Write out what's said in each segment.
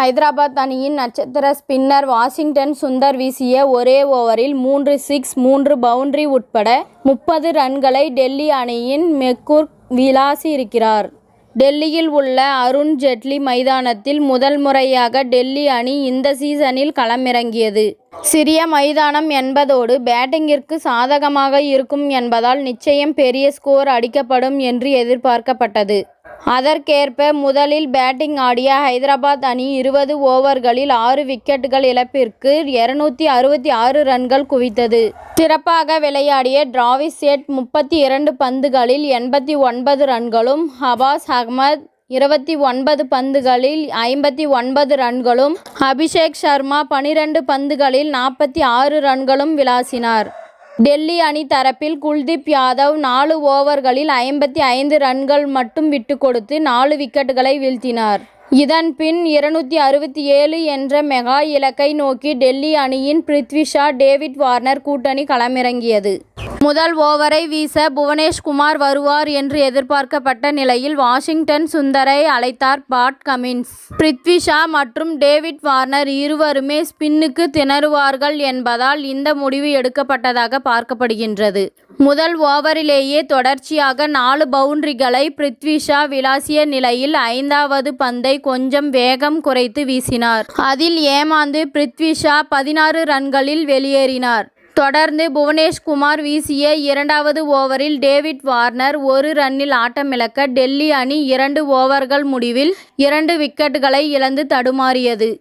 ஹைதராபாத் அணியின் நட்சத்திர spinner Washington Sundar வீசிய ஒரே ஓவரில் 3 சிக்ஸ் 3 பவுண்டரி உட்பட 30 ரன்களை டெல்லி அணியின் மெக்கூர் விளாசியிருக்கிறார். டெல்லியில் உள்ள அருண் ஜெட்லி மைதானத்தில் முதல் முறையாக டெல்லி அணி இந்த சீசனில் களமிறங்கியது. சிறிய மைதானம் என்பதோடு பேட்டிங்கிற்கு சாதகமாக இருக்கும் என்பதால் நிச்சயம் பெரிய ஸ்கோர் அடிக்கப்படும் என்று எதிர்பார்க்கப்பட்டது. அதற்கேற்ப முதலில் பேட்டிங் ஆடிய ஹைதராபாத் அணி 20 ஓவர்களில் 6 விக்கெட்டுகள் இழப்பிற்கு 266 ரன்கள் குவித்தது. சிறப்பாக விளையாடிய டிராவிஸ் ஹெட் 32 பந்துகளில் 89 ரன்களும், அபாஸ் அகமது 29 பந்துகளில் 59 ரன்களும், அபிஷேக் சர்மா 12 பந்துகளில் 46 ரன்களும் விளாசினார். டெல்லி அணி தரப்பில் குல்தீப் யாதவ் 4 ஓவர்களில் 55 ரன்கள் மட்டும் விட்டுக்கொடுத்து 4 விக்கெட்டுகளை வீழ்த்தினார். இதன் பின் 267 என்ற மெகா இலக்கை நோக்கி டெல்லி அணியின் பிருத்வி ஷா, டேவிட் வார்னர் கூட்டணி களமிறங்கியது. முதல் ஓவரை வீச புவனேஷ்குமார் வருவார் என்று எதிர்பார்க்கப்பட்ட நிலையில் வாஷிங்டன் சுந்தரை அழைத்தார் பாட் கமின்ஸ். பிருத்வி ஷா மற்றும் டேவிட் வார்னர் இருவருமே ஸ்பின்னுக்கு திணறுவார்கள் என்பதால் இந்த முடிவு எடுக்கப்பட்டதாக பார்க்கப்படுகின்றது. முதல் ஓவரிலேயே தொடர்ச்சியாக 4 பவுண்டரிகளை பிருத்வி ஷா விளாசிய நிலையில் 5வது பந்தை கொஞ்சம் வேகம் குறைத்து வீசினார். அதில் ஏமாந்து பிருத்வி ஷா 16 ரன்களில் வெளியேறினார். தொடர்ந்து புவனேஷ்குமார் வீசிய 2வது ஓவரில் டேவிட் வார்னர் 1 ரன்னில் ஆட்டமிழக்க டெல்லி அணி 2 ஓவர்கள் முடிவில் 2 விக்கெட்டுகளை இழந்து தடுமாறியது.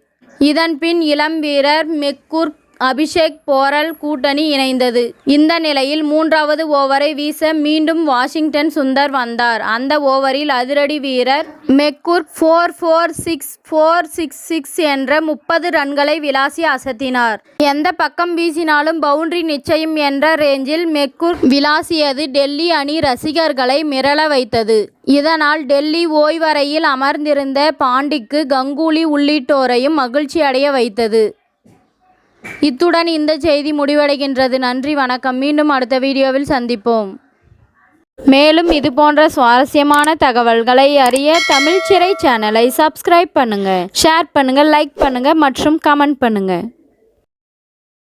இதன் பின் இளம் வீரர் மெக்கூர், அபிஷேக் போரல் கூட்டணி இணைந்தது. இந்த நிலையில் 3வது ஓவரை வீச மீண்டும் வாஷிங்டன் சுந்தர் வந்தார். அந்த ஓவரில் அதிரடி வீரர் மெக்கூர் 4-4-6-4-6-6 என்ற 30 ரன்களை விளாசி அசத்தினார். எந்த பக்கம் வீசினாலும் பவுண்டரி நிச்சயம் என்ற ரேஞ்சில் மெக்கூர் விளாசியது டெல்லி அணி ரசிகர்களை மிரள வைத்தது. இதனால் டெல்லி ஓய்வறையில் அமர்ந்திருந்த பாண்டிக்கு, கங்குலி உள்ளிட்டோரையும் மகிழ்ச்சி அடைய வைத்தது. இத்துடன் இந்த செய்தி முடிவடைகின்றது. நன்றி, வணக்கம். மீண்டும் அடுத்த வீடியோவில் சந்திப்போம். மேலும் இதுபோன்ற சுவாரஸ்யமான தகவல்களை அறிய தமிழ் சிறை சேனலை சப்ஸ்கிரைப் பண்ணுங்க, ஷேர் பண்ணுங்க, லைக் பண்ணுங்க மற்றும் கமெண்ட் பண்ணுங்க.